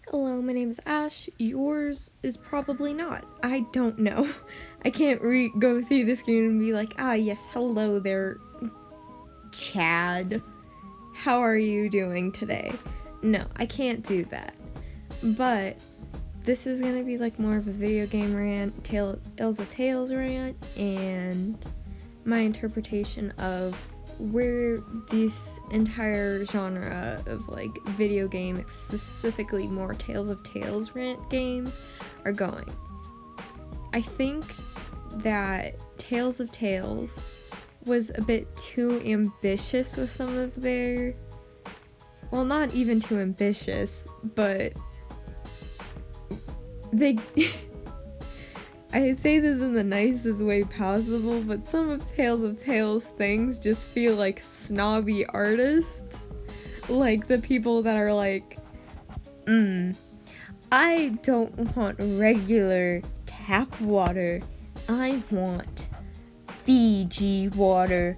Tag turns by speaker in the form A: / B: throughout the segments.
A: Hello, my name is Ash. Yours is probably not. I don't know. I can't go through the screen and be like, yes, hello there, Chad. How are you doing today? No, I can't do that. But this is gonna be like more of a video game rant, Tales of Tales rant, and my interpretation of where this entire genre of like video game, specifically more Tales of Tales rant games, are going. I think that Tales of Tales was a bit too ambitious with some of their, well, not even too ambitious, but they I say this in the nicest way possible, but some of Tales things just feel like snobby artists. Like the people that are like, I don't want regular tap water. I want Fiji water,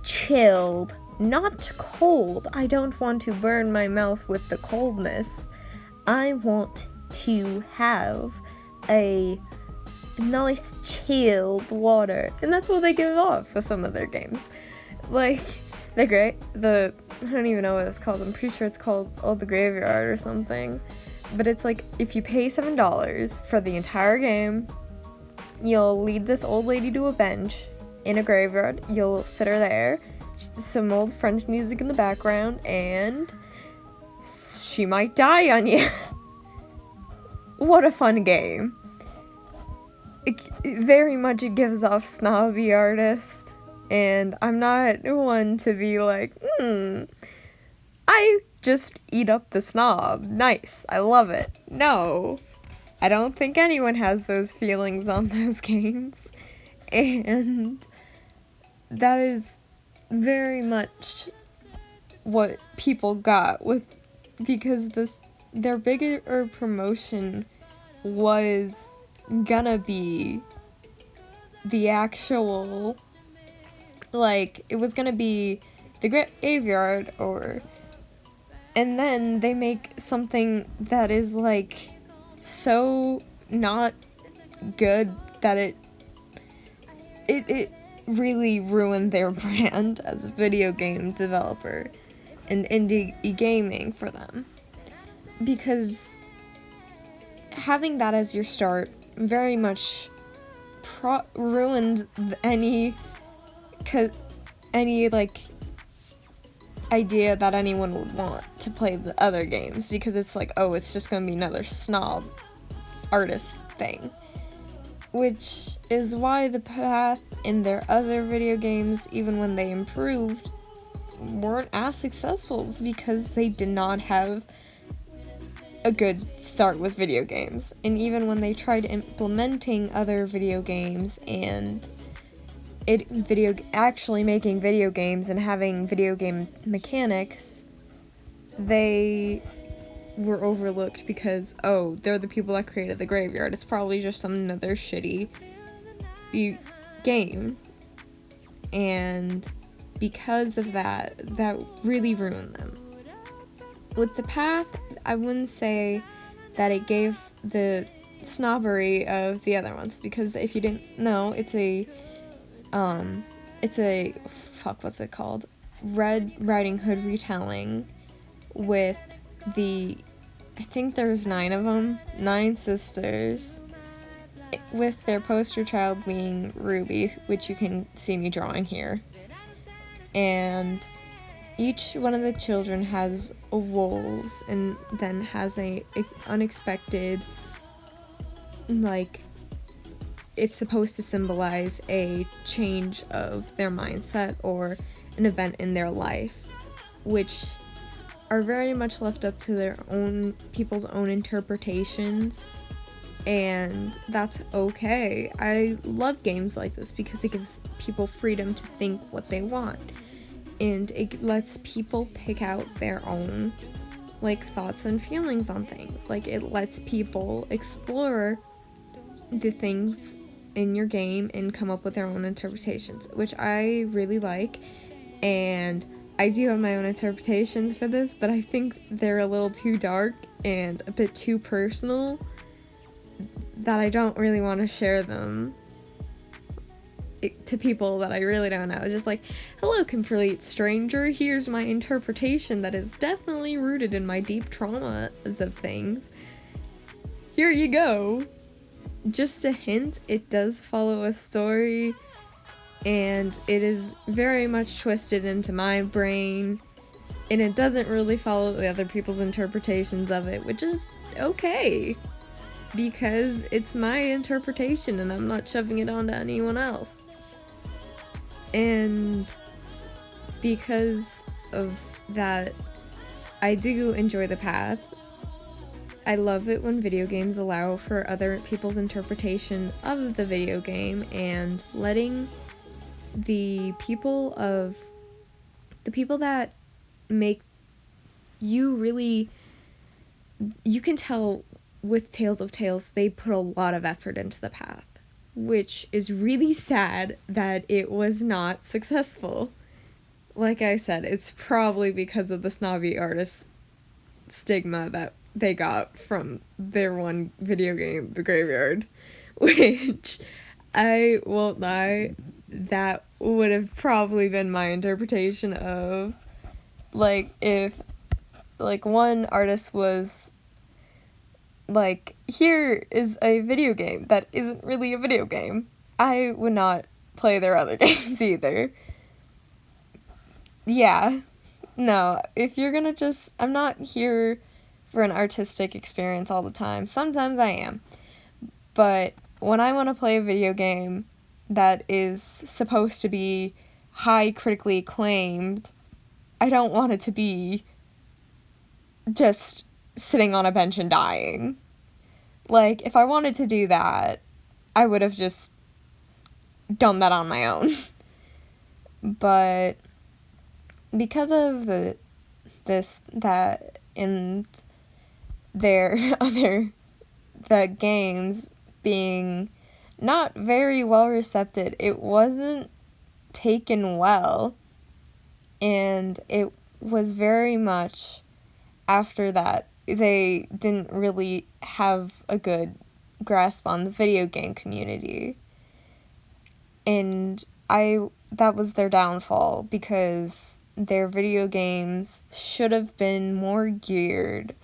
A: chilled, not cold. I don't want to burn my mouth with the coldness. I want to have a nice chilled water, and that's what they give off with some of their games. Like, they're great. I don't even know what it's called. I'm pretty sure it's called The Graveyard or something. But it's like, if you pay $7 for the entire game, you'll lead this old lady to a bench in a graveyard. You'll sit her there, some old French music in the background, and she might die on you. What a fun game. It very much gives off snobby artist, and I'm not one to be like, I just eat up the snob. Nice, I love it. No, I don't think anyone has those feelings on those games, and that is very much what people got with, because their bigger promotion was gonna be the actual, like, it was gonna be the Graveyard, and then they make something that is like so not good that it really ruined their brand as a video game developer and indie gaming for them, because having that as your start very much ruined any like idea that anyone would want to play the other games, because it's like, oh, it's just gonna be another snob artist thing, which is why the path in their other video games, even when they improved, weren't as successful, because they did not have a good start with video games. And even when they tried implementing other video games and actually making video games and having video game mechanics, they were overlooked because, oh, they're the people that created The Graveyard. It's probably just another shitty game. And because of that really ruined them. With the path, I wouldn't say that it gave the snobbery of the other ones, because if you didn't know, it's a what's it called? Red Riding Hood retelling with I think there's 9 of them, 9 sisters, with their poster child being Ruby, which you can see me drawing here. And each one of the children has wolves, and then has a unexpected, like, it's supposed to symbolize a change of their mindset or an event in their life, which are very much left up to their own people's own interpretations, and that's okay. I love games like this because it gives people freedom to think what they want, and it lets people pick out their own, like, thoughts and feelings on things. Like, it lets people explore the things in your game and come up with their own interpretations, which I really like. And I do have my own interpretations for this, but I think they're a little too dark and a bit too personal that I don't really want to share them to people that I really don't know. It's just like, hello, complete stranger, here's my interpretation that is definitely rooted in my deep traumas of things. Here you go. Just a hint, it does follow a story, and it is very much twisted into my brain, and it doesn't really follow the other people's interpretations of it, which is okay, because it's my interpretation and I'm not shoving it onto anyone else. And because of that, I do enjoy the path. I love it when video games allow for other people's interpretation of the video game and letting the people that make you really, you can tell with Tales of Tales, they put a lot of effort into the path, which is really sad that it was not successful. Like I said, it's probably because of the snobby artist stigma that they got from their one video game, The Graveyard, which, I won't lie, that would have probably been my interpretation of, like, if, like, one artist was like, here is a video game that isn't really a video game, I would not play their other games either. Yeah. No, if you're gonna just, I'm not here for an artistic experience all the time. Sometimes I am. But when I want to play a video game that is supposed to be high critically acclaimed, I don't want it to be just sitting on a bench and dying. Like, if I wanted to do that, I would have just done that on my own. But because of that, and their the games being not very well received, it wasn't taken well, and it was very much after that they didn't really have a good grasp on the video game community, and that was their downfall, because their video games should have been more geared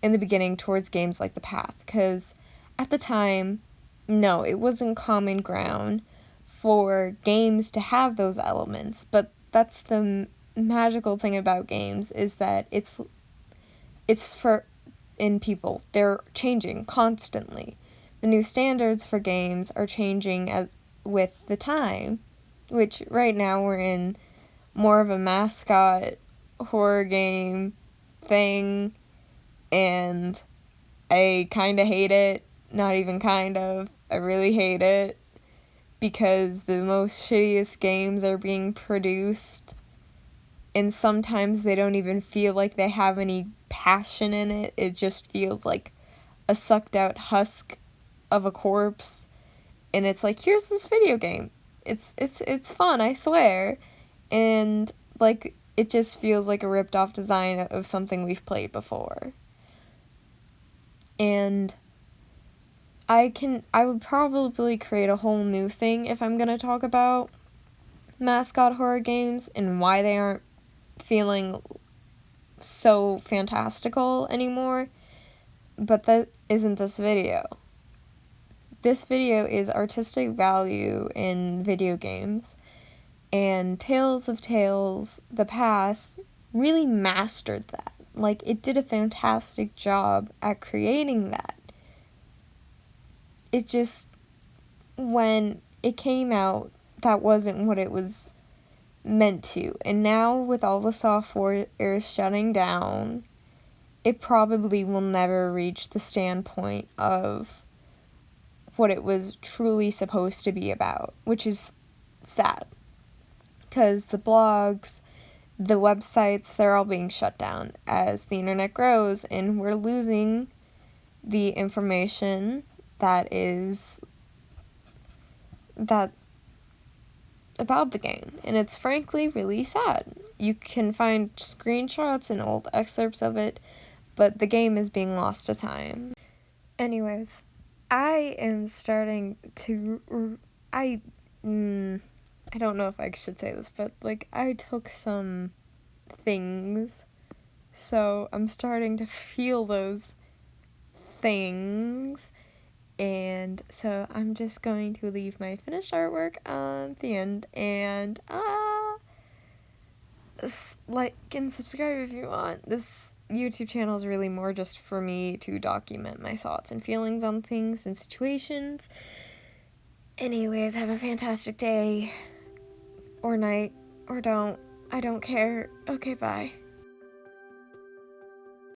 A: in the beginning towards games like The Path, because at the time, no, it wasn't common ground for games to have those elements, but that's the magical thing about games, is that it's in people. They're changing constantly. The new standards for games are changing with the time, which right now we're in more of a mascot horror game thing, and I kind of hate it. Not even kind of. I really hate it, because the most shittiest games are being produced, and sometimes they don't even feel like they have any passion in it. It just feels like a sucked out husk of a corpse, and it's like, here's this video game. It's fun, I swear. And like, it just feels like a ripped off design of something we've played before. And I would probably create a whole new thing if I'm gonna talk about mascot horror games and why they aren't feeling so fantastical anymore, but that isn't this video. This video is artistic value in video games, and Tales of Tales, The Path, really mastered that. Like, it did a fantastic job at creating that. It just, when it came out, that wasn't what it was meant to. And now, with all the software shutting down, it probably will never reach the standpoint of what it was truly supposed to be about, which is sad. Because the blogs, the websites, they're all being shut down as the internet grows, and we're losing the information that about the game, and it's frankly really sad. you can find screenshots and old excerpts of it, but the game is being lost to time. Anyways, I am starting to, I don't know if I should say this, but, like, I took some things, so I'm starting to feel those things, and so I'm just going to leave my finished artwork on the end, and, like and subscribe if you want. This YouTube channel is really more just for me to document my thoughts and feelings on things and situations. Anyways, have a fantastic day, or night, or don't. I don't care. Okay, bye.